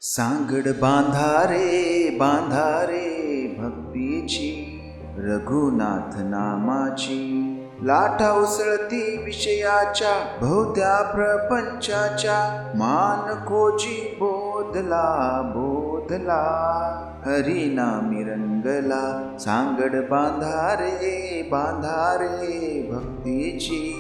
सांगड बांधारे भक्तीची, रघुनाथ नामाची लाटा उसळती विषयाच्या, भोवत्या प्रपंचाच्या मान खोजी बोधला हरिनामी रंगला. सांगड बांधारे भक्तीची,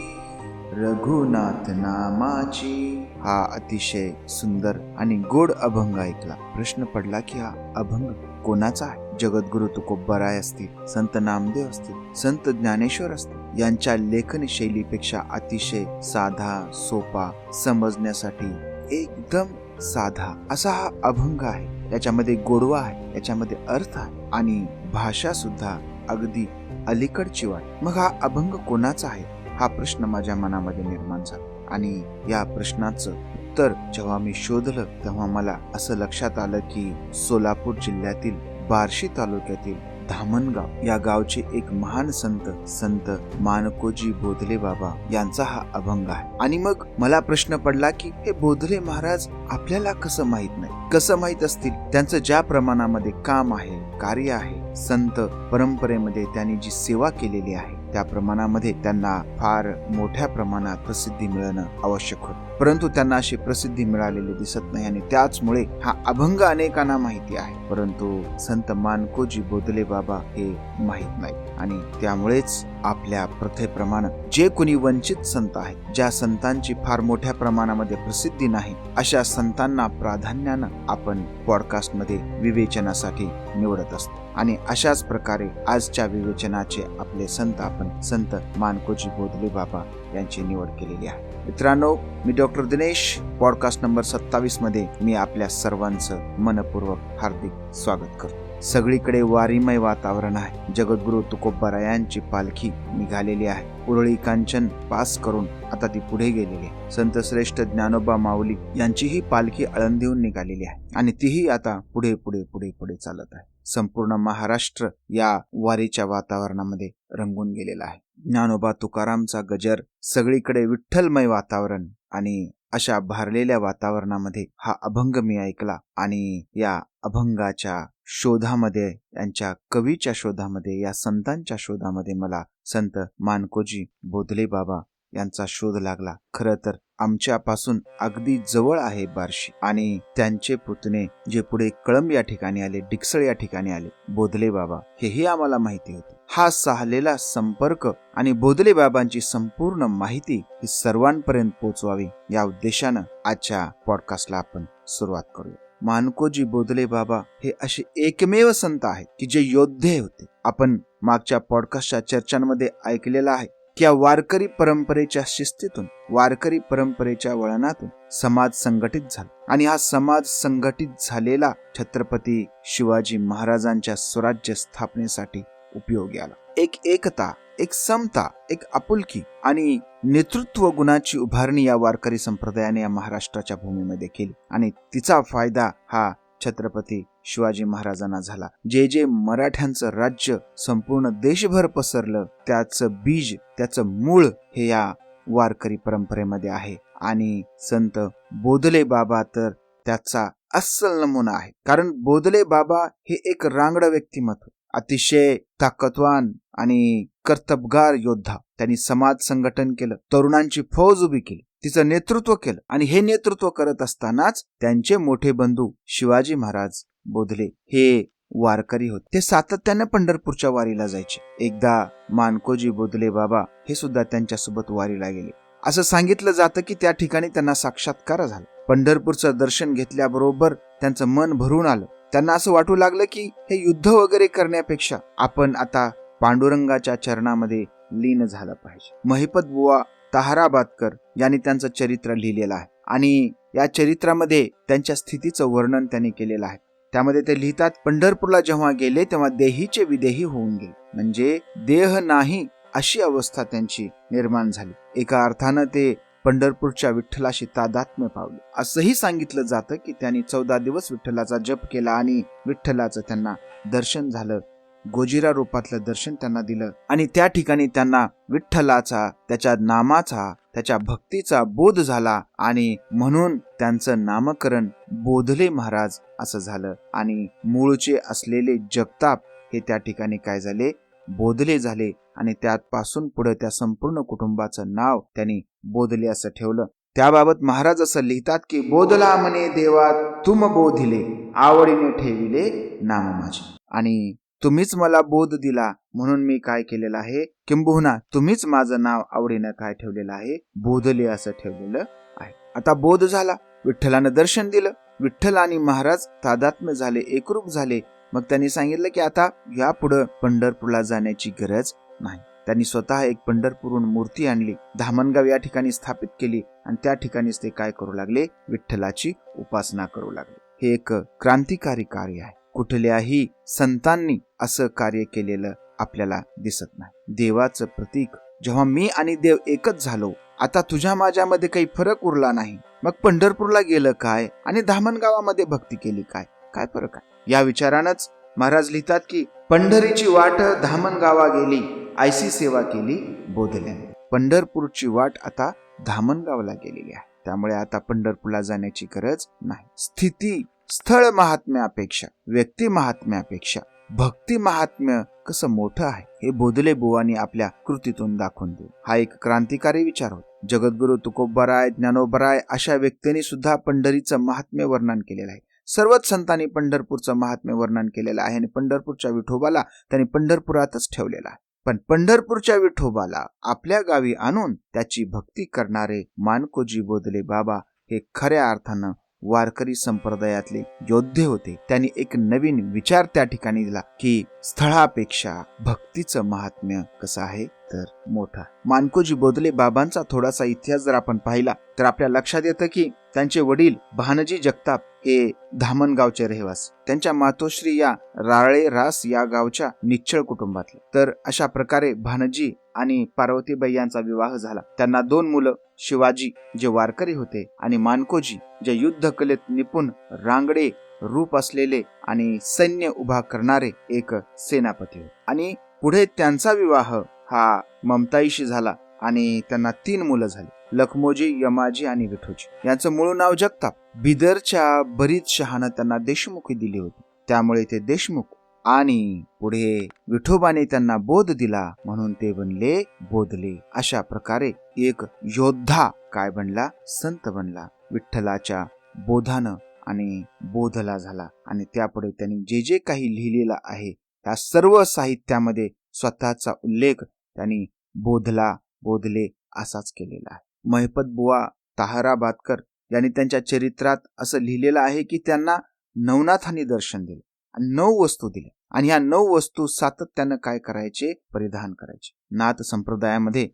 रघुनाथ नामाची. हा अतिशय सुंदर आणि गोड अभंग ऐकला. प्रश्न पडला की हा अभंग कोणाचा आहे? जगद्गुरु तुकोबाराय असतील, संत नामदेव असतील, संत ज्ञानेश्वर असतील, यांच्या लेखन शैलीपेक्षा अतिशय साधा, सोपा, समजण्यासाठी एकदम साधा असा हा अभंग आहे. याच्यामध्ये गोडवा आहे, याच्यामध्ये अर्थ आहे आणि भाषा सुद्धा अगदी अलीकडची वाट. मग हा अभंग कोणाचा आहे हा प्रश्न माझ्या मनामध्ये निर्माण झाला आणि या प्रश्नाचं उत्तर जेव्हा मी शोधलं तेव्हा मला असं लक्षात आलं की सोलापूर जिल्ह्यातील बार्शी तालुक्यातील धामणगाव या गावचे एक महान संत मानकोजी बोधले बाबा यांचा हा अभंग आहे. आणि मग मला प्रश्न पडला की हे बोधले महाराज आपल्याला कसं माहित नाही, कसं माहित असतील? त्यांचं ज्या प्रमाणामध्ये काम आहे, कार्य आहे, संत परंपरेमध्ये त्यांनी जी सेवा केलेली आहे त्या प्रमाणामध्ये त्यांना फार मोठ्या प्रमाणात प्रसिद्धी मिळणं आवश्यक होतं, परंतु त्यांना अशी प्रसिद्धी मिळालेली दिसत नाही आणि त्याचमुळे हा अभंग अनेकांना माहिती आहे, परंतु संत मानकोजी बोधले बाबा हे माहित नाही. आणि त्यामुळेच आपल्या प्रथेप्रमाणे जे कोणी वंचित संत आहेत, ज्या संतांची फार मोठ्या प्रमाणामध्ये प्रसिद्धी नाही, अशा संतांना प्राधान्यानं आपण पॉडकास्ट मध्ये विवेचनासाठी निवडत असतो. आणि अशाच प्रकारे आजच्या विवेचनाचे आपले संत आपण संत मानकोजी बोधले बाबा यांची निवड केलेली आहे. मित्रांनो, मी डॉक्टर दिनेश, पॉडकास्ट नंबर 27 मध्ये मी आपल्या सर्वांचं मनपूर्वक हार्दिक स्वागत करतो. सगळीकडे वारीमय वातावरण आहे. जगद्गुरु तुकोबारायांची पालखी निघालेली आहे. उरळी कांचन पास करून आता ती पुढे गेलेली आहे. संत श्रेष्ठ ज्ञानोबा माऊली यांचीही पालखी आळंदीहून निघालेली आहे आणि तीही आता पुढे पुढे पुढे पुढे चालत आहे. संपूर्ण महाराष्ट्र या वारीच्या वातावरणामध्ये रंगून गेलेला आहे. ज्ञानोबा तुकारामचा गजर, सगळीकडे विठ्ठलमय वातावरण आणि अशा भारलेल्या वातावरणामध्ये हा अभंग मी ऐकला आणि या अभंगाच्या शोधामध्ये, यांच्या कवीच्या शोधामध्ये, या संतांच्या शोधामध्ये मला संत मानकोजी बोधले बाबा यांचा शोध लागला. खरं तर आमच्यापासून अगदी जवळ आहे बार्शी आणि त्यांचे पुतणे जे पुढे कळंब या ठिकाणी आले, डिकसळ या ठिकाणी आले, बोधले बाबा हेही आम्हाला माहिती होते. हा साहलेला संपर्क आणि बोधले बाबांची संपूर्ण माहिती ही सर्वांपर्यंत पोहोचवावी या उद्देशानं आजच्या पॉडकास्टला आपण सुरुवात करूया. मानकोजी बोधले बाबा हे असे एकमेव संत आहेत की जे योद्धे होते. आपण मागच्या पॉडकास्टच्या चर्चांमध्ये ऐकलेलं आहे की या वारकरी परंपरेच्या शिस्तीतून, वारकरी परंपरेच्या वळणातून समाज संघटित झाला आणि हा समाज संघटित झालेला छत्रपती शिवाजी महाराजांच्या स्वराज्य स्थापनेसाठी उपयोगी आला. एक एकता, एक समता, एक आपुलकी आणि नेतृत्व गुणाची उभारणी या वारकरी संप्रदायाने या महाराष्ट्राच्या भूमीमध्ये केली आणि तिचा फायदा हा छत्रपती शिवाजी महाराजांना झाला. जे जे मराठ्यांचं राज्य संपूर्ण देशभर पसरलं त्याचं बीज, त्याचं मूळ हे या वारकरी परंपरेमध्ये आहे आणि संत बोधले बाबा तर त्याचा अस्सल नमुना आहे. कारण बोधले बाबा हे एक रांगड व्यक्तिमत्व, अतिशय ताकदवान आणि कर्तबगार योद्धा. त्यांनी समाज संघटन केलं, तरुणांची फौज उभी केली, तिचं नेतृत्व केलं आणि हे नेतृत्व करत असतानाच त्यांचे मोठे बंधू शिवाजी महाराज बोधले हे वारकरी होते. ते सातत्याने पंढरपूरच्या वारीला जायचे. एकदा मानकोजी बोधले बाबा हे सुद्धा त्यांच्यासोबत वारीला गेले. असं सांगितलं जातं की त्या ठिकाणी त्यांना साक्षात्कार झाला. पंढरपूरचं दर्शन घेतल्याबरोबर त्यांचं मन भरून आलं. त्यांना असं वाटू लागलं की हे युद्ध वगैरे करण्यापेक्षा आपण आता पांडुरंगाच्या चरणामध्ये लीन झालं पाहिजे. महिपत बुवा ताहराबादकर यांनी त्यांचं चरित्र लिहिलेलं आहे आणि या चरित्रामध्ये त्यांच्या स्थितीचं वर्णन त्यांनी केलेलं आहे. त्यामध्ये ते लिहितात, पंढरपूरला जेव्हा गेले तेव्हा देहीचे विदेही होऊन गेले, म्हणजे देह नाही अशी अवस्था त्यांची निर्माण झाली. एका अर्थानं ते पंढरपूरच्या विठ्ठलाशी तादात्म्य पावले. असंही सांगितलं जातं की त्यांनी 14 दिवस विठ्ठलाचा जप केला आणि विठ्ठलाचं त्यांना दर्शन झालं. गोजिरा रूपातलं दर्शन त्यांना दिलं आणि त्या ठिकाणी त्यांना विठ्ठलाचा, त्याच्या नामाचा त्याच्या भक्तीचा बोध झाला आणि म्हणून त्यांचं नामकरण बोधले महाराज असं झालं. आणि मूळचे असलेले जगताप हे त्या ठिकाणी काय झाले, बोधले झाले. आणि त्यापासून पुढे त्या संपूर्ण कुटुंबाचं नाव त्यांनी बोधले असं ठेवलं. त्याबाबत महाराज असं लिहितात की बोधला म्हणे देवा तुम बोधिले, आवडीने ठेविले नाम माझे. आणि तुम्हीच मला बोध दिला म्हणून मी काय केलेलं आहे, किंबहुना तुम्हीच माझं नाव आवडीनं काय ठेवलेलं आहे, बोधले असं ठेवलेलं आहे. आता बोध झाला, विठ्ठलानं दर्शन दिलं, विठ्ठल आणि महाराज तादात्म्य झाले, एकरूप झाले. मग त्यांनी सांगितलं की आता यापुढं पंढरपूरला जाण्याची गरज नाही. त्यांनी स्वतः एक पंढरपूरहून मूर्ती आणली, धामणगाव या ठिकाणी स्थापित केली आणि त्या ठिकाणीच ते काय करू लागले, विठ्ठलाची उपासना करू लागले. हे एक क्रांतिकारी कार्य आहे. कुठल्याही संतांनी असं कार्य केलेलं आपल्याला दिसत नाही. देवाचं प्रतीक, जेव्हा मी आणि देव एकच झालो, आता तुझ्या माझ्यामध्ये काही फरक उरला नाही, मग पंढरपूरला गेलं काय आणि धामणगावामध्ये भक्ती केली काय, काय फरक आहे? या विचारानंच महाराज लिहितात की पंढरीची वाट धामणगावा गेली, ऐसी सेवा केली बोधल्याने. पंढरपूरची वाट आता धामणगावला गेलेली आहे, त्यामुळे आता पंढरपूरला जाण्याची गरज नाही. स्थिती स्थळ महात्म्यापेक्षा, व्यक्ती महात्म्यापेक्षा भक्ती महात्म्य कसं मोठं आहे हे बोधले बुवांनी आपल्या कृतीतून दाखवून दिलं. हा एक क्रांतिकारी विचार होता. जगद्गुरु तुकोबराय, ज्ञानोबराय अशा व्यक्तींनी सुद्धा पंढरीचं महात्म्य वर्णन केलेलं आहे. सर्वच संतांनी पंढरपूरचं महात्म्य वर्णन केलेलं आहे आणि पंढरपूरच्या विठोबाला त्यांनी पंढरपुरातच ठेवलेला आहे. पण पंढरपूरच्या विठोबाला आपल्या गावी आणून त्याची भक्ती करणारे मानकोजी बोधले बाबा हे खऱ्या अर्थानं वारकरी संप्रदायातले योद्धे होते. त्यांनी एक नवीन विचार त्या ठिकाणी दिला की स्थळापेक्षा भक्तीचं महात्म्य कसं आहे तर मोठा. मानकोजी बोधले बाबांचा थोडासा इतिहास जर आपण पाहिला तर आपल्या लक्षात येतं की त्यांचे वडील भानजी जगताप हे धामणगावचे रहिवासी, त्यांच्या मातोश्री या राळे रास या गावच्या निच्चळ कुटुंबातले. तर अशा प्रकारे भानजी आणि पार्वतीबाई यांचा विवाह झाला. त्यांना 2 मुलं, शिवाजी जे वारकरी होते आणि मानकोजी जे युद्ध कलेत निपुण, रांगडे रूप असलेले आणि सैन्य उभा करणारे एक सेनापती होते. आणि पुढे त्यांचा विवाह हा ममताईशी झाला आणि त्यांना 3 मुलं झाली, लखमोजी, यमाजी आणि विठोजी. यांचं मूळ नाव जगताप. बिदरच्या बरीच शहानं त्यांना देशमुखी दिली होती, त्यामुळे ते देशमुख. आणि पुढे विठोबाने त्यांना बोध दिला म्हणून ते बनले बोधले. अशा प्रकारे एक योद्धा काय बनला, संत बनला. विठ्ठलाच्या बोधानं आणि बोधला झाला. आणि त्यापुढे त्यांनी जे जे काही लिहिलेलं आहे त्या सर्व साहित्यामध्ये स्वतःचा उल्लेख त्यांनी बोधला, बोधले असाच केलेला आहे. महिपत बुवा ताहराबादकर यांनी त्यांच्या चरित्रात असं लिहिलेलं आहे की त्यांना नवनाथांनी दर्शन दिलं आणि 9 वस्तू दिल्या आणि ह्या 9 वस्तू सातत्यानं काय करायचे, परिधान करायचे. नाथ संप्रदायामध्ये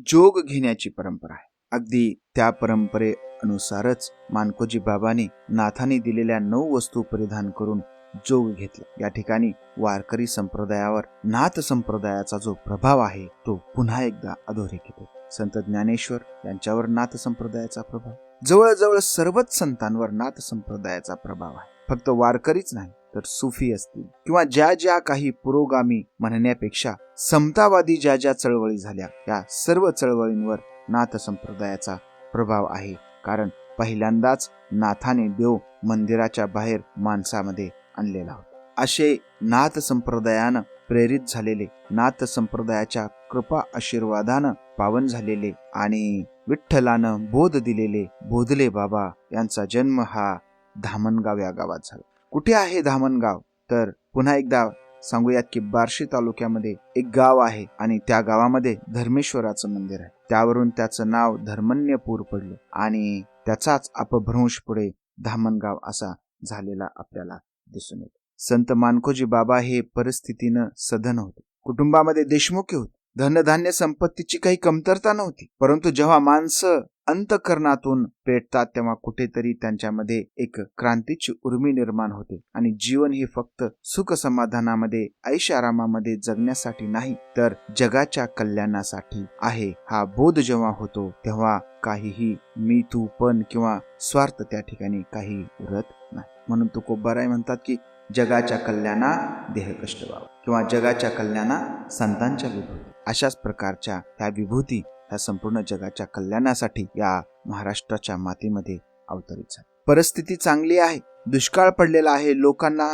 जोग घेण्याची परंपरा आहे. अगदी त्या परंपरेनुसारच मानकोजी बाबांनी नाथांनी दिलेल्या 9 वस्तू परिधान करून जोग घेतला. या ठिकाणी वारकरी संप्रदायावर नाथ संप्रदायाचा जो प्रभाव आहे तो पुन्हा एकदा अधोरेखित होतो. संत ज्ञानेश्वर यांच्यावर नाथ संप्रदायाचा प्रभाव, जवळजवळ सर्वच संतांवर नाथ संप्रदायाचा प्रभाव आहे. फक्त वारकरीच नाही तर सुफी असतील किंवा ज्या ज्या काही पुरोगामी म्हणण्यापेक्षा समतावादी ज्या ज्या चळवळी झाल्या या सर्व चळवळींवर नाथ संप्रदायाचा प्रभाव आहे. कारण पहिल्यांदाच नाथाने देव मंदिराच्या बाहेर माणसामध्ये आणलेला होता. असे नाथ संप्रदायानं प्रेरित झालेले, नाथ संप्रदायाच्या कृपा आशीर्वादानं पावन झालेले आणि विठ्ठलानं बोध दिलेले बोधले बाबा यांचा जन्म हा धामणगाव या गावात झाला. कुठे आहे धामणगाव तर पुन्हा एकदा सांगूयात की बार्शी तालुक्यामध्ये एक गाव आहे आणि त्या गावामध्ये धर्मेश्वराचं मंदिर आहे. त्यावरून त्याचं नाव धर्मण्यपूर पडलं आणि त्याचाच अपभ्रंश पुढे धामणगाव असा झालेला आपल्याला दिसून येतो. संत मानकोजी बाबा हे परिस्थितीनं सधन होते. कुटुंबामध्ये देशमुखी होते. धनधान्य संपत्तीची काही कमतरता नव्हती. परंतु जेव्हा माणसं अंतःकरणातून पेटतात तेव्हा कुठेतरी त्यांच्यामध्ये एक क्रांतीची उर्मी निर्माण होते आणि जीवन हे फक्त सुख समाधानामध्ये, ऐशारामामध्ये जगण्यासाठी नाही तर जगाच्या कल्याणासाठी आहे. हा बोध जेव्हा होतो तेव्हा काहीही मी तू पण किंवा स्वार्थ त्या ठिकाणी काही उरत नाही. म्हणून तुकोबाराय म्हणतात की जगाच्या कल्याणा देह कष्ट व्हावा किंवा जगाच्या कल्याणा संतांच्या विभूती. अशाच प्रकारच्या ह्या विभूती ह्या संपूर्ण जगाच्या कल्याणासाठी या महाराष्ट्राच्या मातीमध्ये अवतरित झाले. परिस्थिती चांगली आहे, दुष्काळ पडलेला आहे, लोकांना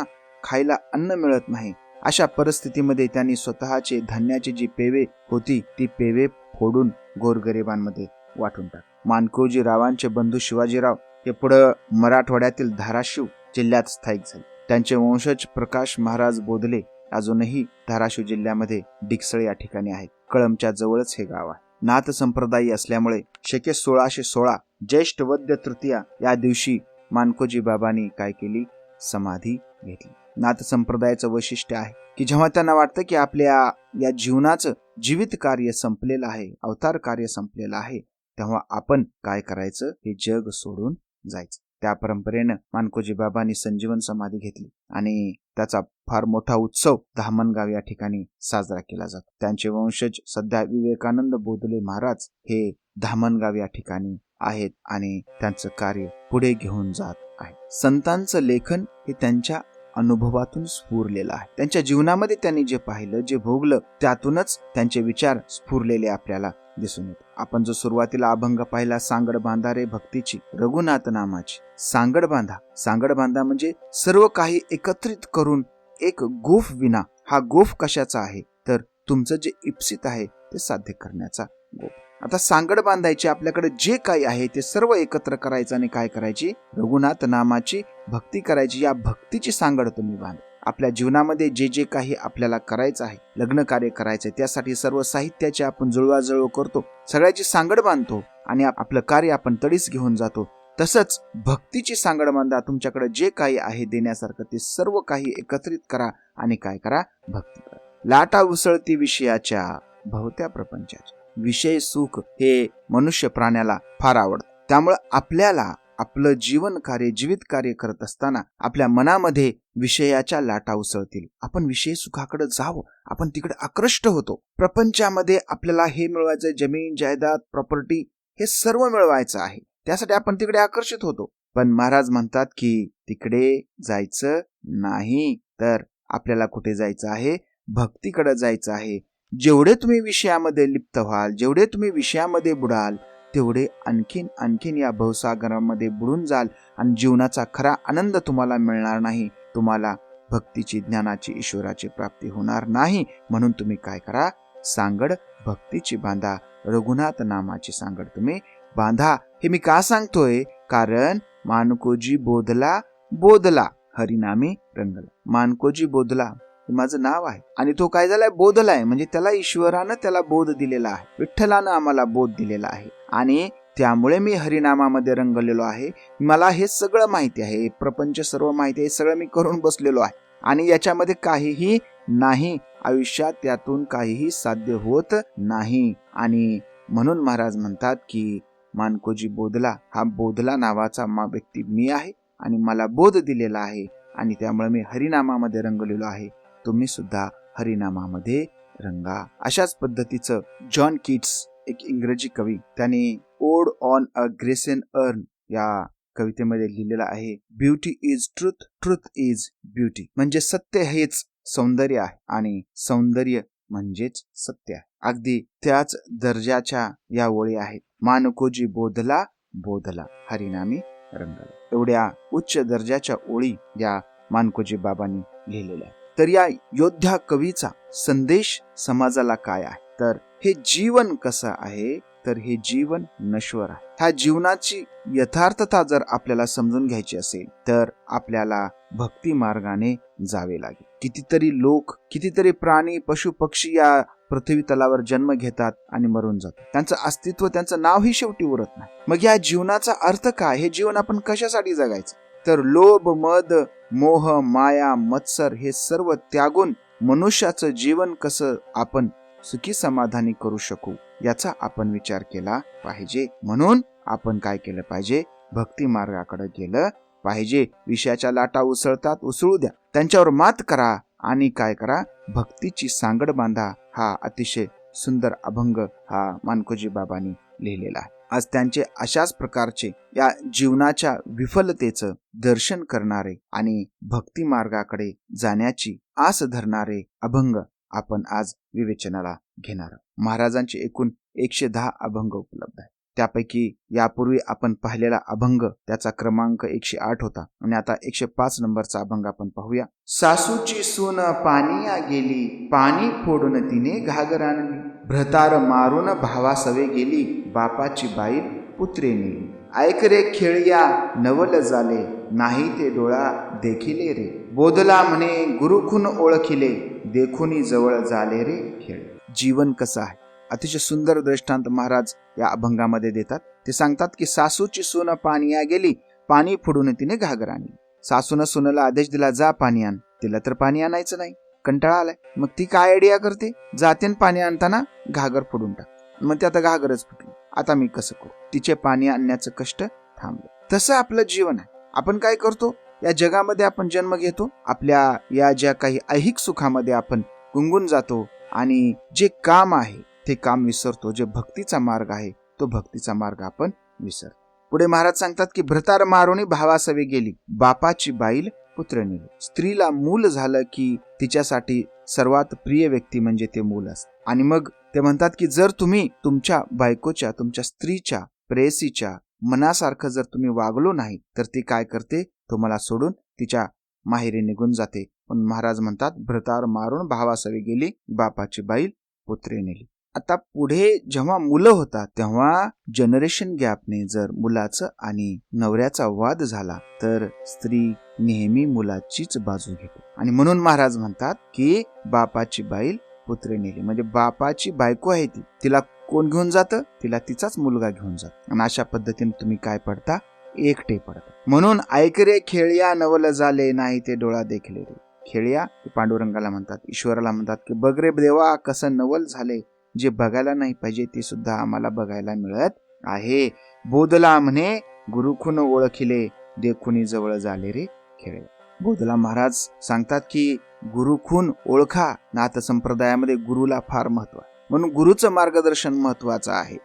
खायला अन्न मिळत नाही. अशा परिस्थितीमध्ये त्यांनी स्वतःचे धान्याची जी पेवे होती ती पेवे फोडून गोरगरिबांमध्ये वाटून टाकली. माणकोजी रावांचे बंधू शिवाजीराव हे पुढे मराठवाड्यातील धाराशिव जिल्ह्यात स्थायिक झाले. त्यांचे वंशज प्रकाश महाराज बोधले अजूनही धाराशिव जिल्ह्यामध्ये डिकसळ या ठिकाणी आहेत. कळंबच्या जवळच हे गाव आहे. नाथ संप्रदायी असल्यामुळे शके 1616 ज्येष्ठ वद्य तृतीया या दिवशी माणकोजी बाबांनी काय केली, समाधी घेतली. नाथ संप्रदायाचं वैशिष्ट्य आहे की जेव्हा त्यांना वाटतं की आपल्या या जीवनाचं जीवित कार्य संपलेलं आहे, अवतार कार्य संपलेलं आहे, तेव्हा आपण काय करायचं, हे जग सोडून जायचं. त्या परंपरेनं माणकोजी बाबांनी संजीवन समाधी घेतली आणि त्याचा फार मोठा उत्सव धामणगाव या ठिकाणी साजरा केला जातो. त्यांचे वंशज सध्या विवेकानंद बोधले महाराज हे धामणगाव या ठिकाणी आहेत आणि त्यांचं कार्य पुढे घेऊन जात आहे. संतांचं लेखन हे त्यांच्या अनुभवातून स्फुरलेलं आहे. त्यांच्या जीवनामध्ये त्यांनी जे पाहिलं, जे भोगलं, त्यातूनच त्यांचे विचार स्फुरलेले आपल्याला दिसून येतात. आपण जो सुरुवातीला अभंग पाहिला, सांगड बांधा रे भक्तीची रघुनाथ नामाची. सांगड बांधा म्हणजे सर्व काही एकत्रित करून एक गोफ विना. हा गोफ कशाचा आहे, तर तुमचं जे इप्सित आहे ते साध्य करण्याचा गोफ. आता सांगड बांधायची, आपल्याकडे जे काही आहे ते सर्व एकत्र करायचं आणि काय करायची, रघुनाथ नामाची भक्ती करायची. या भक्तीची सांगड तुम्ही बांधा. आपल्या जीवनामध्ये जे जे काही आपल्याला करायचं आहे, लग्न कार्य करायचंय, त्यासाठी सर्व साहित्याची आपण जुळवाजुळव करतो, सगळ्याची सांगड बांधतो आणि आपलं कार्य आपण तडीस घेऊन जातो. तसंच भक्तीची सांगड बांधा. तुमच्याकडे जे काही आहे देण्यासारखं ते सर्व काही एकत्रित करा आणि काय करा, भक्ती करा. लाटा उसळती विषयाच्या भवत्या प्रपंचाच्या. विषय सुख हे मनुष्य प्राण्याला फार आवडतं. त्यामुळे आपल्याला आपलं जीवन कार्य, जीवित कार्य करत असताना आपल्या मनामध्ये विषयाच्या लाटा उसळतील. आपण विषय सुखाकडे जावं, आपण तिकडे आकृष्ट होतो. प्रपंचामध्ये आपल्याला हे मिळवायचं, जमीन जायदाद प्रॉपर्टी हे सर्व मिळवायचं आहे, त्यासाठी आपण तिकडे आकर्षित होतो. पण महाराज म्हणतात की तिकडे जायचं नाही, तर आपल्याला कुठे जायचं आहे, भक्तीकडे जायचं आहे. जेवढे तुम्ही विषयामध्ये लिप्त व्हाल, जेवढे तुम्ही विषयामध्ये बुडाल, तेवढे आणखीन या भवसागरामध्ये बुडून जाल आणि जीवनाचा खरा आनंद तुम्हाला मिळणार नाही. तुम्हाला भक्तीची, ज्ञानाची, ईश्वराची प्राप्ती होणार नाही. म्हणून तुम्ही काय करा, सांगड भक्तीची बांधा, रघुनाथ नामाची सांगड तुम्ही बांधा. हे मी का सांगतोय, कारण माणकोजी बोधला हरिनामी रंगला. माणकोजी बोधला हे माझं नाव आहे आणि तो काय झालाय, बोधलाय. म्हणजे त्याला ईश्वरानं त्याला बोध दिलेला आहे, विठ्ठलानं आम्हाला बोध दिलेला आहे आणि त्यामुळे मी हरिनामामध्ये रंगलेलो आहे. मला हे सगळं माहिती आहे, प्रपंच सर्व माहिती आहे, सगळं मी करून बसलेलो आहे आणि याच्यामध्ये काहीही नाही, आयुष्यात त्यातून काहीही साध्य होत नाही. आणि म्हणून महाराज म्हणतात की माणकोजी बोधला, हा बोधला नावाचा व्यक्ती मी आहे आणि मला बोध दिलेला आहे आणि त्यामुळे मी हरिनामामध्ये रंगलेलो आहे. तुम्ही सुद्धा हरिनामामध्ये रंगा. अशाच पद्धतीचं जॉन कीट्स, एक इंग्रजी कवी, त्याने ओड ऑन अ ग्रेसन अर्न या कवितेमध्ये लिहिलेलं आहे, beauty is truth, truth is beauty. म्हणजे सत्य हेच सौंदर्य आहे आणि सौंदर्य म्हणजेच सत्य आहे. अगदी त्याच दर्जाच्या या ओळी आहेत. माणकोजी बोधला हरिनामी रंगला. एवढ्या उच्च दर्जाच्या ओळी या माणकोजी बाबांनी लिहिलेल्या आहेत. तर या योद्धा कवीचा संदेश समाजाला काय आहे, तर हे जीवन कसं आहे, तर हे जीवन नश्वर आहे. ह्या जीवनाची यथार्थता जर आपल्याला समजून घ्यायची असेल तर आपल्याला भक्ती मार्गाने जावे लागेल. कितीतरी लोक, कितीतरी प्राणी, पशु पक्षी या पृथ्वी तलावर जन्म घेतात आणि मरून जातात. त्यांचं अस्तित्व, त्यांचं नावही शेवटी उरत नाही. मग या जीवनाचा अर्थ काय, हे जीवन आपण कशासाठी जगायचं, तर लोभ, मद, मोह, माया, मत्सर हे सर्व त्यागून मनुष्याचं जीवन कसं आपण सुखी समाधानी करू शकू याचा आपण विचार केला पाहिजे. म्हणून आपण काय केलं पाहिजे, भक्ती मार्गाकडे गेलं पाहिजे. विषयाच्या लाटा उसळतात, उसळू द्या, त्यांच्यावर मात करा आणि काय करा, भक्तीची सांगड बांधा. हा अतिशय सुंदर अभंग हा माणकोजी बाबांनी लिहिलेला आहे. आज त्यांचे अशाच प्रकारचे या जीवनाच्या विफलतेचं दर्शन करणारे आणि भक्ती मार्गाकडे जाण्याची आस धरणारे अभंग आपण आज विवेचनाला घेणार आहोत. महाराजांचे एकूण 110 अभंग उपलब्ध आहेत. त्यापैकी यापूर्वी आपण पाहिलेला अभंग त्याचा क्रमांक 108 होता आणि आता 105 नंबरचा अभंग आपण पाहूया. सासूची सून पाणीया गेली, पाणी फोडून तिने घागर आणली. भ्रतार मारून भावासवे गेली, बापाची बाई पुत्रे नेली. ऐक रे खेळया नवल झाले, नाही ते डोळा देखिले रे. बोधला म्हणे गुरुखून ओळखिले, देखुनी जवळ झाले रे खेळ. जीवन कसं आहे अतिशय सुंदर दृष्टांत महाराज या अभंगामध्ये देतात. ते सांगतात की सासूची सून पाणीया गेली, पाणी फोडून तिने घागर आणली. सासून सुनेला आदेश दिला, जा पाणी आण. तिला तर पाणी आणायचं नाही, कंटाळा आलाय. मग ती काय आयडिया करते, जाते पाणी आणताना घागर फोडून टाक. मग ती आता घागरच फुटली, आता मी कसं करू. तिचे पाणी आणण्याचं कष्ट थांबलं. तसं आपलं जीवन आहे. आपण काय करतो, या जगामध्ये आपण जन्म घेतो, आपल्या या ज्या काही ऐहिक सुखामध्ये आपण गुंगून जातो आणि जे काम आहे ते काम विसरतो. जे भक्तीचा मार्ग आहे तो भक्तीचा मार्ग आपण विसरतो. पुढे महाराज सांगतात की भ्रतार मारुनी भावासवे गेली, बापाची बाईल पुत्र नेली. स्त्रीला मूल झालं की तिच्यासाठी सर्वात प्रिय व्यक्ती म्हणजे ते मूल असतं. आणि मग ते म्हणतात की जर तुम्ही तुमच्या बायकोच्या, तुमच्या स्त्रीच्या, प्रेयसीच्या मनासारखं जर तुम्ही वागलो नाही तर ती काय करते, तुम्हाला सोडून तिच्या माहेरी निघून जाते. पण महाराज म्हणतात भ्रतार मारून भावासवे गेली, बापाची बाईल पुत्रे नेली. आता पुढे जेव्हा मुलं होतात तेव्हा जनरेशन गॅपने जर मुलाचं आणि नवऱ्याचा वाद झाला तर स्त्री नेहमी मुलाचीच बाजू घेते. आणि म्हणून महाराज म्हणतात की बापाची बाईल पुत्रे नेली. म्हणजे बापाची बायको आहे ती, तिला कोण घेऊन जातं, तिला तिचाच मुलगा घेऊन जातो. आणि अशा पद्धतीने तुम्ही काय पडता, एकटे पडता. म्हणून ऐक रे खेळया नवल झाले, नाही ते डोळा देखले रे. खेळया पांडुरंगाला म्हणतात, ईश्वराला म्हणतात की बघ रे देवा कसं नवल झाले, जे बघायला नाही पाहिजे ते सुद्धा आम्हाला बघायला मिळत आहे. बोधला म्हणे गुरुखून ओळखिले, देखुनी जवळ झाले रे खेळ. बोधला महाराज सांगतात की गुरुखून ओळखा. नाथ संप्रदायामध्ये गुरुला फार महत्व आहे, म्हणून गुरुचं मार्गदर्शन महत्वाचं आहे.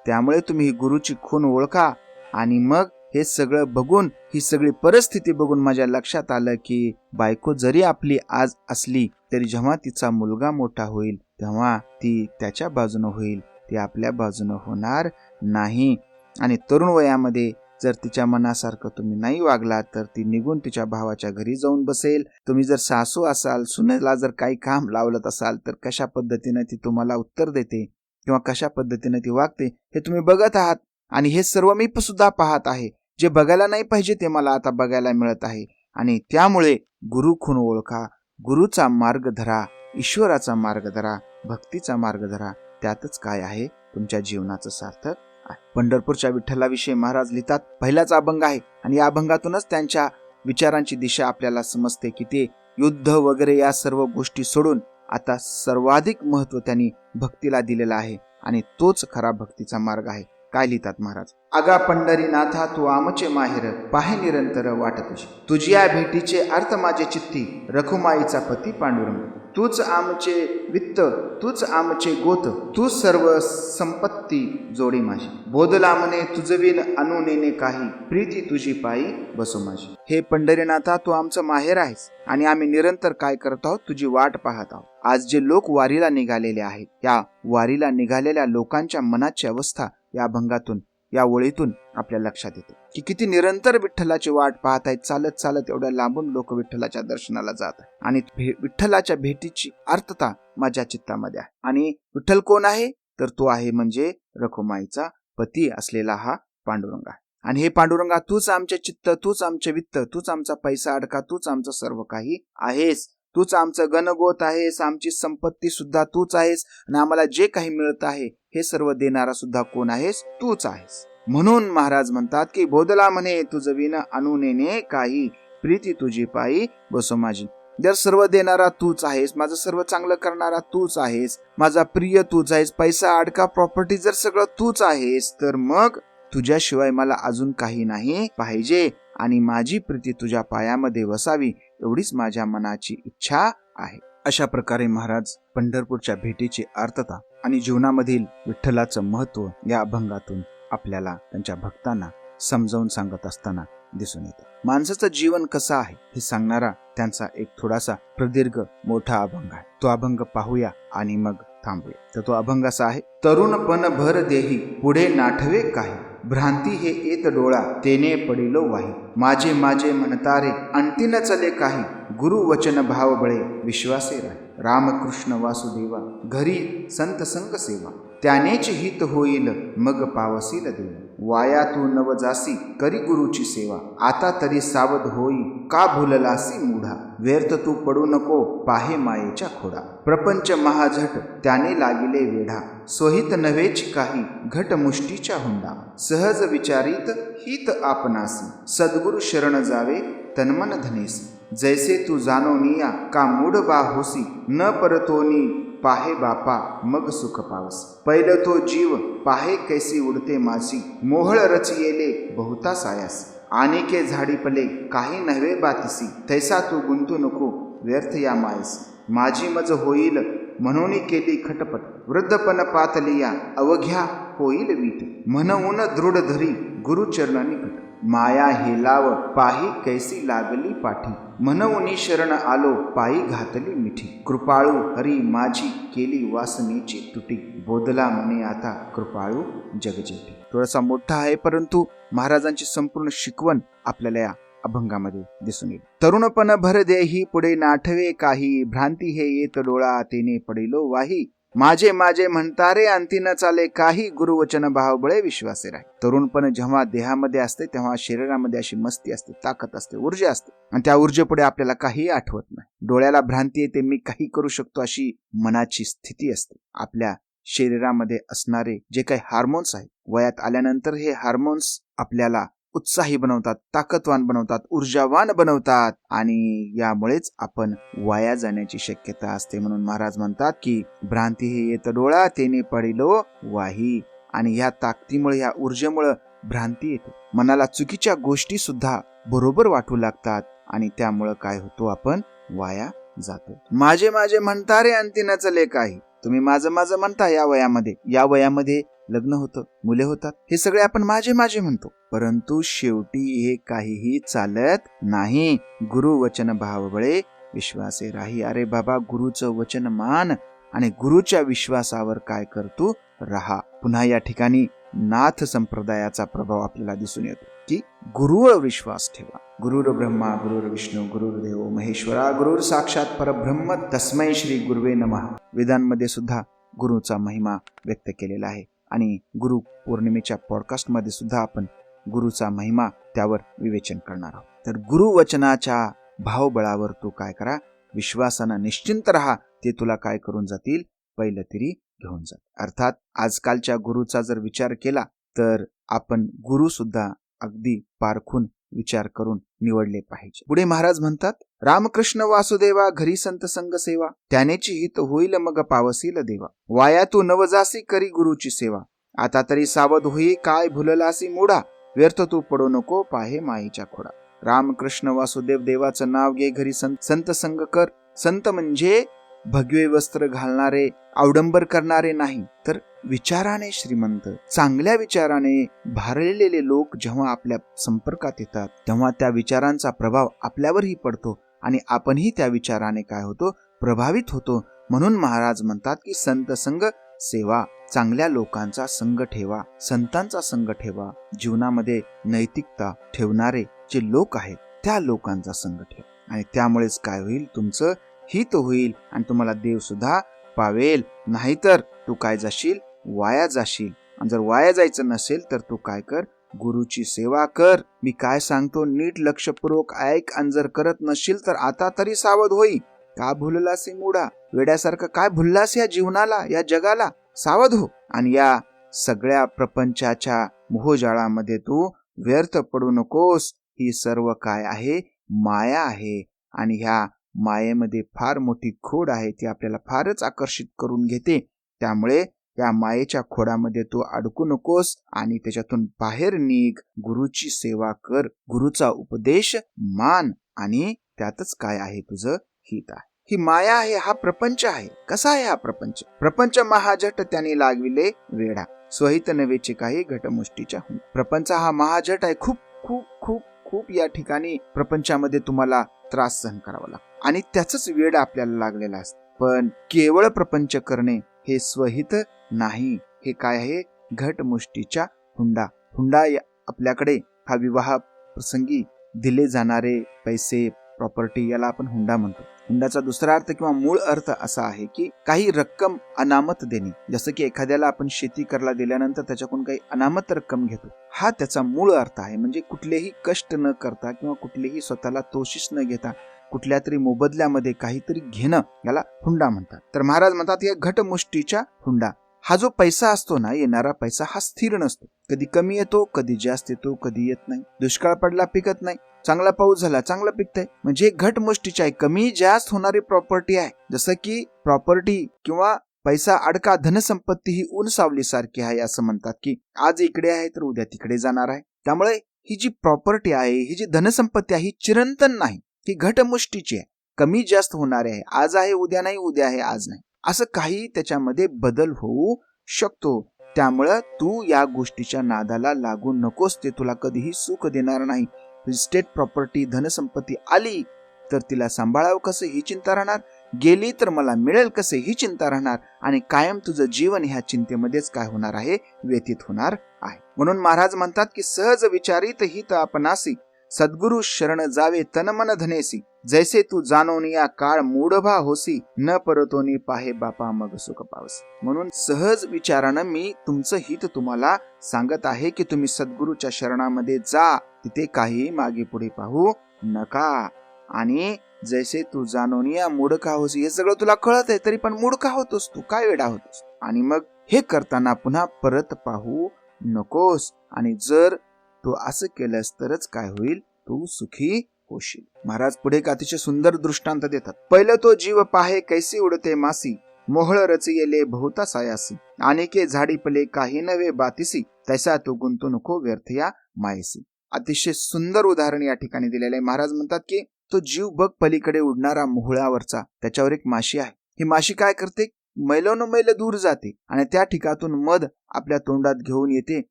त्यामुळे तुम्ही गुरुची खून ओळखा. आणि मग हे सगळं बघून, ही सगळी परिस्थिती बघून माझ्या लक्षात आलं की बायको जरी आपली आज असली तरी जेव्हा तिचा मुलगा मोठा होईल तेव्हा ती त्याच्या बाजूनं होईल, ती आपल्या बाजूनं होणार नाही. आणि तरुण वयामध्ये जर तिच्या मनासारखं तुम्ही नाही वागलात तर ती निघून तिच्या भावाच्या घरी जाऊन बसेल. तुम्ही जर सासू असाल, सुनेला जर काही काम लावलं असाल तर कशा पद्धतीने ती तुम्हाला उत्तर देते किंवा कशा पद्धतीने ती वागते हे तुम्ही बघत आहात. आणि हे सर्व मी सुद्धा पाहत आहे. जे बघायला नाही पाहिजे ते मला आता बघायला मिळत आहे. आणि त्यामुळे गुरु खून ओळखा, गुरुचा मार्ग धरा, ईश्वराचा मार्ग धरा, भक्तीचा मार्ग धरा. त्यातच काय आहे, तुमच्या जीवनाचं सार्थक आहे. पंढरपूरच्या विठ्ठलाविषयी महाराज लिहितात, पहिलाच अभंग आहे आणि या अभंगातूनच त्यांच्या विचारांची दिशा आपल्याला समजते की ते युद्ध वगैरे या सर्व गोष्टी सोडून आता सर्वाधिक महत्व त्यांनी भक्तीला दिलेलं आहे आणि तोच खरा भक्तीचा मार्ग आहे. काय लिहितात महाराज, अगा पंढरीनाथा तू आमचे माहेर, पाहे निरंतर वाट तुझी. तुझ्या भेटीचे अर्थ माझे चित्ती, रखुमाईचा पती पांडुरंग. तूच आमचे वित्त, तूच आमचे गोत, तू सर्व संपत्ती जोडी माझी. बोधला म्हणे तुझविन अनुनेने काही, प्रीती तुझी पायी बसो माझी. हे पंढरीनाथा तू आमचं माहेर आहेस आणि आम्ही निरंतर काय करत आहोत, तुझी वाट पाहत आहोत. आज जे लोक वारीला निघालेले आहेत, या वारीला निघालेल्या लोकांच्या मनाची अवस्था या अभंगातून, या ओळीतून आपल्या लक्षात येते की किती निरंतर विठ्ठलाची वाट पाहत आहेत. चालत चालत एवढ्या लांबून लोक विठ्ठलाच्या दर्शनाला जात आहेत आणि विठ्ठलाच्या भेटीची अर्थता माझ्या चित्तामध्ये आहे. आणि विठ्ठल कोण आहे, तर तो आहे म्हणजे रखुमाईचा पती असलेला हा पांडुरंग आहे. आणि हे पांडुरंगा तूच आमचे चित्त, तूच आमचे वित्त, तूच आमचा पैसा अडका, तूच आमचं सर्व काही आहेस. तूच आमचं गणगोत आहेस, आमची संपत्ती सुद्धा तूच आहेस आणि आम्हाला जे काही मिळत आहे हे सर्व देणारा सुद्धा कोण आहेस, तूच आहेस. म्हणून महाराज म्हणतात की बोधला म्हणे तुझ विन अनुनेने काही, प्रीती तुझी पायी बसो माझी. जर सर्व देणारा तूच आहेस, माझं सर्व चांगलं करणारा तूच आहेस, माझा प्रिय तूच आहेस, पैसा अडका प्रॉपर्टी जर सगळं तूच आहेस, तर मग तुझ्याशिवाय मला अजून काही नाही पाहिजे आणि माझी प्रीती तुझ्या पायामध्ये वसावी एवढीच माझ्या मनाची इच्छा आहे. अशा प्रकारे महाराज पंढरपूरच्या भेटीची अर्थता आणि जीवनामधील विठ्ठलाचं महत्व या अभंगातून आपल्याला त्यांच्या भक्तांना समजावून सांगत असताना दिसून येतं. माणसाचं जीवन कसं आहे हे सांगणारा त्यांचा एक थोडासा प्रदीर्घ मोठा अभंग आहे. तो अभंग पाहूया आणि मग थांबूया. तर तो अभंग असा आहे. तरुणपण भर देही पुढे नाठवे काही, भ्रांती हे येत डोळा तेने पडिलो वाही. माझे माझे म्हणतारे अंती न चले काही, गुरु वचन भाव बळे विश्वासे राही. रामकृष्ण वासुदेवा घरी संत संग सेवा, त्यानेच हित होईल मग पावसील देव. वाया तू नव जासी करी गुरुची सेवा, आता तरी सावध होई का भुललासी मूढा. व्यर्थ तू पडू नको पाहे मायेच्या खोडा, प्रपंच महाझट त्याने लागिले वेढा. स्वहित नव्हेच काही घट मुष्टीच्या हुंडा, सहज विचारित हित आपणासी. सद्गुरु शरण जावे तन्मन धनेसी, जैसे तू जाणो निया का मूढ बा होसी. न परतोनी पाहे बापा मग सुख पावस, पहिलं तो जीव पाहे कैसी उडते मासी. मोहळ रचियेले बहुता सायास, आनिके झाडी पले काही नव्हे बातिसी. तैसा तू गुंतू नको व्यर्थ या मायस, माझी मज होईल म्हणून केली खटपट. वृद्धपण पातलिया अवघ्या होईल वीट, म्हणून दृढ धरी गुरुचरणानी कट. माया हे लाव पाही कैसी लागली पाठी, म्हणून शरण आलो पायी घातली मिठी. कृपाळू हरी माझी केली वासनेची तुटी, बोधला म्हणे आता कृपाळू जगजेठी. थोडासा मोठा आहे परंतु महाराजांची संपूर्ण शिकवण आपल्याला या अभंगामध्ये दिसून येईल. तरुणपण भर देही पुढे नाठवे काही, भ्रांती हे येत डोळा तेने पडिलो वाही. माझे माझे म्हणतारे अंती न चाले काही, गुरुवचन भाव बळे विश्वासे राही. तरुणपण जेव्हा देहामध्ये असते तेव्हा शरीरामध्ये अशी मस्ती असते, ताकद असते, ऊर्जा असते आणि त्या ऊर्जेपुढे आपल्याला काही आठवत नाही. डोळ्याला भ्रांती येते, मी काही करू शकतो अशी मनाची स्थिती असते. आपल्या शरीरामध्ये असणारे जे काही हार्मोन्स आहेत, वयात आल्यानंतर हे हार्मोन्स आपल्याला उत्साही बनवतात, ताकदवान बनवतात, ऊर्जावान बनवतात आणि यामुळेच आपण वाया जाण्याची शक्यता असते. म्हणून महाराज म्हणतात की भ्रांती हे येत डोळा तेने पडिलो वाही. आणि ह्या ताकदीमुळे, ह्या ऊर्जेमुळे भ्रांती येते. मनाला चुकीच्या गोष्टी सुद्धा बरोबर वाटू लागतात आणि त्यामुळं काय होतो, आपण वाया जातो. माझे माझे म्हणतारे अंती न चले काही. तुम्ही माझं माझं म्हणता या वयामध्ये लग्न होतं, मुले होतात, हे सगळे आपण माझे माझे म्हणतो, परंतु शेवटी हे काहीही चालत नाही. गुरु वचन भाव बळे विश्वासे राही. अरे बाबा, गुरुचं वचन मान आणि गुरुच्या विश्वासावर काय करतो, राहा. पुन्हा या ठिकाणी नाथ संप्रदायाचा प्रभाव आपल्याला दिसून येतो की गुरुवर विश्वास ठेवा. गुरुर ब्रह्मा गुरुर विष्णू गुरुर्देव महेश्वरा, गुरुर साक्षात परब्रह्म तस्मै श्री गुरुवे नमः. वेदांमध्ये सुद्धा गुरुचा महिमा व्यक्त केलेला आहे आणि गुरु पौर्णिमेच्या पॉडकास्टमध्ये सुद्धा आपण गुरुचा महिमा त्यावर विवेचन करणार आहोत. तर गुरुवचनाच्या भावबळावर तू काय करा, विश्वासानं निश्चिंत राहा. ते तुला काय करून जातील, पहिलं तरी घेऊन जात. अर्थात आजकालच्या गुरुचा जर विचार केला तर आपण गुरु सुद्धा अगदी पारखून विचार करून निवडले पाहिजे. पुढे महाराज म्हणतात, रामकृष्ण वासुदेवा घरी संत संग सेवा, त्यानेची हित होईल मग पावसील देवा. वाया तू नवजासी करी गुरुची सेवा, आता तरी सावध होई काय भुललासी मूढा. व्यर्थ तू पडू नको पाहे माईच्या खोडा. रामकृष्ण वासुदेव देवाचं नाव घे, घरी संत संग कर. संत म्हणजे भगवे वस्त्र घालणारे, अवडंबर करणारे नाही, तर विचाराने श्रीमंत, चांगल्या विचाराने भारलेले लोक जेव्हा आपल्या संपर्कात येतात तेव्हा त्या विचारांचा प्रभाव आपल्यावरही पडतो आणि आपणही त्या विचाराने काय होतो, प्रभावित होतो. म्हणून महाराज म्हणतात की संत संग सेवा, चांगल्या लोकांचा संग ठेवा, संतांचा संग ठेवा. जीवनामध्ये नैतिकता ठेवणारे जे लोक आहेत त्या लोकांचा संग ठेवा आणि त्यामुळेच काय होईल, तुमचं हित होईल आणि तुम्हाला देव सुद्धा पावेल. नाहीतर तू काय जाशील, वाया जाशील. आणि जर वाया जायचं नसेल तर तू काय कर, गुरुची सेवा कर. मी काय सांगतो नीट लक्षपूर्वक ऐक आणि जर करत नसशील तर आता तरी सावध होई का भुललासी मूढा. वेड्यासारखं काय भुललास या जीवनाला, या जगाला, सावध हो. आणि या सगळ्या प्रपंचाच्या मोहजाळामध्ये तू व्यर्थ पडू नकोस. ही सर्व काय आहे, माया आहे आणि ह्या मायेमध्ये फार मोठी खोड आहे, ती आपल्याला फारच आकर्षित करून घेते. त्यामुळे या मायेच्या खोडामध्ये तू अडकू नकोस आणि त्याच्यातून बाहेर निघ. गुरुची सेवा कर, गुरुचा उपदेश मान आणि त्यातच काय आहे, तुझं हित आहे. ही माया आहे, हा प्रपंच आहे. कसा आहे हा प्रपंच? प्रपंच महाजट त्याने लागविले वेढा, स्वहित नवेचे काही घटमुष्टीच्या. प्रपंच हा महाजट आहे, खूप खूप खूप खूप या ठिकाणी प्रपंचामध्ये तुम्हाला त्रास सहन करावा लागतो आणि त्याचंच वेड आपल्याला लागलेला असतं. पण केवळ प्रपंच करणे हे स्वहित नाही. हे काय आहे? घटमुष्टीच्या हुंडा. हुंडा आपल्याकडे हा विवाह प्रसंगी दिले जाणारे पैसे, प्रॉपर्टी, याला आपण हुंडा म्हणतो. हुंडाचा दुसरा अर्थ किंवा मूळ अर्थ असा आहे की काही रक्कम अनामत देणे. जसं की एखाद्याला आपण शेती करायला दिल्यानंतर त्याच्याकडून काही अनामत रक्कम घेतो, हा त्याचा मूळ अर्थ आहे. म्हणजे कुठलेही कष्ट न करता किंवा कुठलेही स्वतःला तोशीस न घेता कुठल्या तरी मोबदल्यामध्ये काहीतरी घेणं, याला हुंडा म्हणतात. तर महाराज म्हणतात या घटमुष्टीच्या हुंडा. हा जो पैसा असतो ना, येणारा पैसा हा स्थिर नसतो. कधी कमी येतो, कधी जास्त येतो, कधी येत नाही. दुष्काळ पडला पिकत नाही, चांगला पाऊस झाला चांगला पिकतंय. म्हणजे घटमुष्टीची आहे, कमी जास्त होणारी प्रॉपर्टी आहे. जसं की प्रॉपर्टी किंवा पैसा, अडका, धनसंपत्ती ही ऊन सावली सारखी आहे. असं म्हणतात की आज इकडे आहे तर उद्या तिकडे जाणार आहे. त्यामुळे ही जी प्रॉपर्टी आहे, ही जी धनसंपत्ती आहे, ही चिरंतन नाही, ही घटमुष्टीची आहे, कमी जास्त होणारी आहे. आज आहे उद्या नाही, उद्या आहे आज नाही, असं काही त्याच्यामध्ये बदल होऊ शकतो. त्यामुळं तू या गोष्टीच्या नादाला लागू नकोस. ते तुला कधीही सुख देणार नाही. स्टेट प्रॉपर्टी, धनसंपत्ती आली तर तिला सांभाळावं कसं ही चिंता राहणार, गेली तर मला मिळेल कसे ही चिंता राहणार, आणि कायम तुझं जीवन ह्या चिंतेमध्येच काय होणार आहे? व्यतीत होणार आहे. म्हणून महाराज म्हणतात की सहज विचारित हित आपणासी, सद्गुरु शरण जावे तन मन धनेसी, जैसे तू जाणोनिया काळ मूढभा होसी, न परतोनी पाहे बापा मग सुख पावसी. म्हणून सहज विचारानं मी तुमचं हित तुम्हाला सांगत आहे की तुम्ही सद्गुरूच्या शरणामध्ये जा, तिथे काही मागे पुढे पाहू नका. आणि जैसे तू जाणोनिया मूढ का होसी, हे सगळं तुला कळत आहे तरी पण मूढ का होतोस तू, काय वेडा होतोस? आणि मग हे करताना पुन्हा परत पाहू नकोस. आणि जर तू असं केलंस तरच काय होईल? तू सुखी होशील. महाराज पुढे एक अतिशय सुंदर दृष्टांत देतात. पहिलं तो जीव पाहे कैसी उडते मासी, मोहळ रचियेले बहुता सायासी, अनेके झाडी पले काही नवे बातिसी, तैसा तू गुंतू नको व्यर्थ या मायसी. अतिशय सुंदर उदाहरण या ठिकाणी दिलेलं आहे. महाराज म्हणतात की तो जीव बघ पलीकडे उडणारा मोहळावरचा, त्याच्यावर एक माशी आहे. ही माशी काय करते? मैल दूर जाते आणि त्या ठिकाणातून मध आपल्या तोंडात घेऊन येते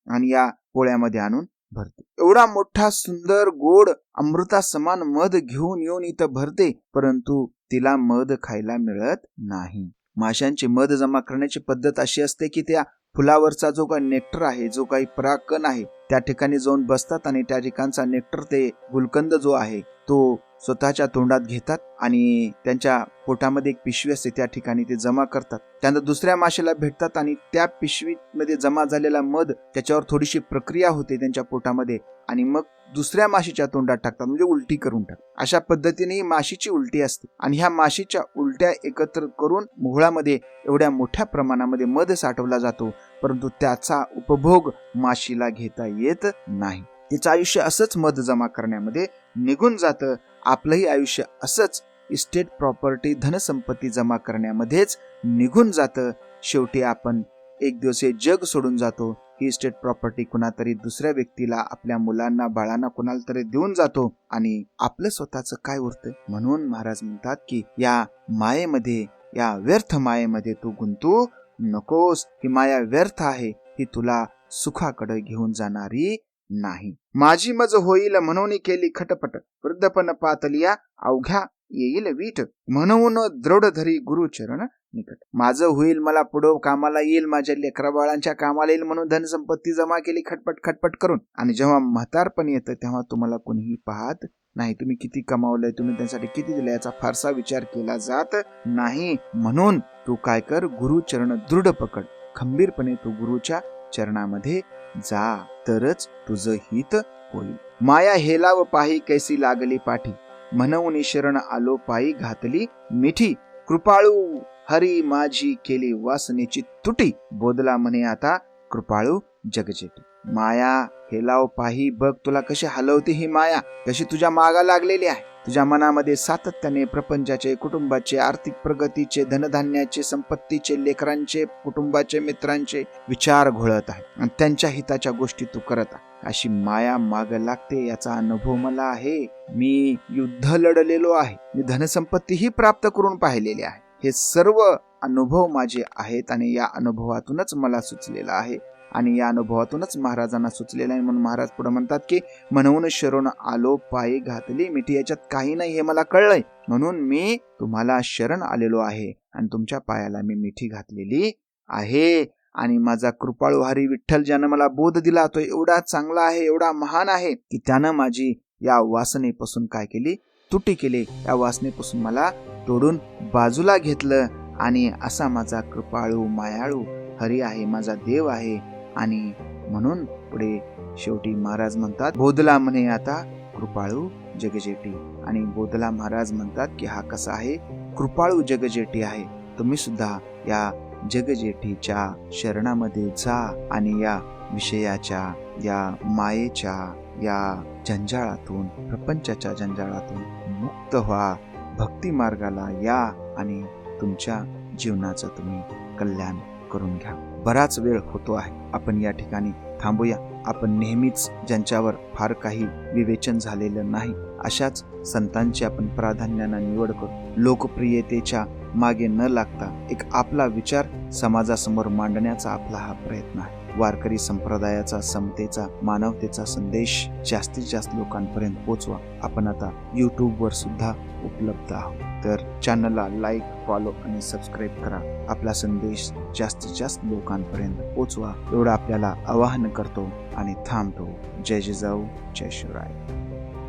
आणि या पोळ्यामध्ये आणून भरते. एवढा मोठा सुंदर गोड अमृता समान मध घेऊन येऊन इथं भरते, परंतु तिला मध खायला मिळत नाही. माशांची मध जमा करण्याची पद्धत अशी असते की त्या फुलावरचा जो काही नेक्टर आहे, जो काही परागकण आहे, त्या ठिकाणी जाऊन बसतात आणि त्या ठिकाणचा नेक्टर, ते गुलकंद जो आहे तो स्वतःच्या तोंडात घेतात आणि त्यांच्या पोटामध्ये एक पिशवी असते, त्या ठिकाणी ते जमा करतात. त्यानंतर दुसऱ्या माशाला भेटतात आणि त्या पिशवीमध्ये जमा झालेला मध, त्याच्यावर थोडीशी प्रक्रिया होते त्यांच्या पोटामध्ये आणि मग दुसऱ्या माशीच्या तोंडात टाकतात, म्हणजे उलटी करून टाकतात. अशा पद्धतीने ही माशीची उलटी असते आणि ह्या माशीच्या उलट्या एकत्र करून मोहळामध्ये एवढ्या मोठ्या प्रमाणामध्ये मध साठवला जातो, परंतु त्याचा उपभोग माशीला घेता येत नाही. तिचं आयुष्य असंच मध जमा करण्यामध्ये निघून जातं. आपलंही आयुष्य असंच इस्टेट प्रॉपर्टी, धनसंपत्ती जमा करण्यामध्येच निघून जातं. शेवटी आपण एक दिवस हे जग सोडून जातो. ही इस्टेट प्रॉपर्टी कुणातरी दुसऱ्या व्यक्तीला, आपल्या मुलांना, बाळांना कुणाला तरी देऊन जातो आणि आपलं स्वतःचं काय उरतं? म्हणून महाराज म्हणतात की या मायेमध्ये, या व्यर्थ मायेमध्ये तू गुंतू नकोस. ही माया व्यर्थ आहे, ही तुला सुखाकडे घेऊन जाणारी नाही. माझी मज होईल म्हणून केली खटपट, वृद्धपण पातलिया अवघ्या येईल वीट, म्हणून दृढ धरी गुरुचरण निकट. माझं होईल, मला पुढं कामाला येईल, माझ्या लेकरा बाळांच्या कामाला येईल म्हणून धनसंपत्ती जमा केली खटपट खटपट करून, आणि जेव्हा म्हातारपण येतं तेव्हा तुम्हाला कोणीही पाहत नाही. तुम्ही किती कमावलंय, तुम्ही त्यांसाठी किती दिलं, याचा फारसा विचार केला जात नाही. म्हणून तू काय कर? गुरुचरण दृढ पकड, खंबीरपणे तू गुरुच्या चरणामध्ये जा, तरच तुझं हित होईल. माया हेलाव पाही कैसी लागली पाठी, म्हणून शरण आलो पायी घातली मिठी, कृपाळू हरी माझी केली वासनेची तुटी, बोधला म्हणे आता कृपाळू जगजेटी. माया हेलाव पाही, बघ तुला कशी हलवते ही माया, कशी तुझ्या मागा लागलेली आहे. तुझ्या मनामध्ये सातत्याने प्रपंचाचे, कुटुंबाचे, आर्थिक प्रगतीचे, धनधान्याचे, संपत्तीचे, लेकरांचे, कुटुंबाचे, मित्रांचे विचार घोळत आहे आणि त्यांच्या हिताच्या गोष्टी तू करत आहे. अशी माया माग लागते, याचा अनुभव मला आहे. मी युद्ध लढलेलो आहे, मी धनसंपत्तीही प्राप्त करून पाहिलेली आहे. हे सर्व अनुभव माझे आहेत आणि या अनुभवातूनच मला सुचलेला आहे आणि या अनुभवातूनच महाराजांना सुचलेलं आहे. म्हणून महाराज पुढे म्हणतात की म्हणून शरण आलो पायी घातली मिठी. याच्यात काही नाही हे मला कळलंय, म्हणून मी तुम्हाला शरण आलेलो आहे आणि तुमच्या पायाला मी मिठी घातलेली आहे. आणि माझा कृपाळू हरी विठ्ठल ज्यानं मला बोध दिला तो एवढा चांगला आहे, एवढा महान आहे की त्यानं माझी या वासनेपासून काय केली, तुटी केली. या वासनेपासून मला तोडून बाजूला घेतलं आणि असा माझा कृपाळू मायाळू हरी आहे, माझा देव आहे. आणि म्हणून पुढे शेवटी महाराज म्हणतात, बोधला म्हणे आता कृपाळू जगजेटी. आणि बोधला महाराज म्हणतात की हा कसा आहे, कृपाळू जगजेटी आहे. तुम्ही सुद्धा या जगजेठीच्या शरणामध्ये जा आणि या विषयाच्या, या मायेच्या, या जंजाळातून, प्रपंचाच्या जंजाळातून मुक्त व्हा, भक्ती मार्गाला या आणि तुमच्या जीवनाचं तुम्ही कल्याण करून घ्या. बराच वेळ होतो आहे, आपण या ठिकाणी थांबूया. आपण नेहमीच ज्यांच्यावर फार काही विवेचन झालेलं नाही अशाच संतांची आपण प्राधान्यानं निवड करू. लोकप्रियतेच्या मागे न लागता एक आपला विचार समाजासमोर मांडण्याचा आपला हा प्रयत्न आहे. वारकरी संप्रदायाचा, समतेचा, मानवतेचा संदेश जास्तीत जास्त लोकांपर्यंत पोहोचवा. आपण आता यूट्यूबवर सुद्धा उपलब्ध आहोत, तर चॅनलला लाईक, फॉलो आणि सबस्क्राईब करा. आपला संदेश जास्तीत जास्त लोकांपर्यंत पोहोचवा एवढं आपल्याला आवाहन करतो आणि थांबतो. जय जिजाऊ, जय शिवराय.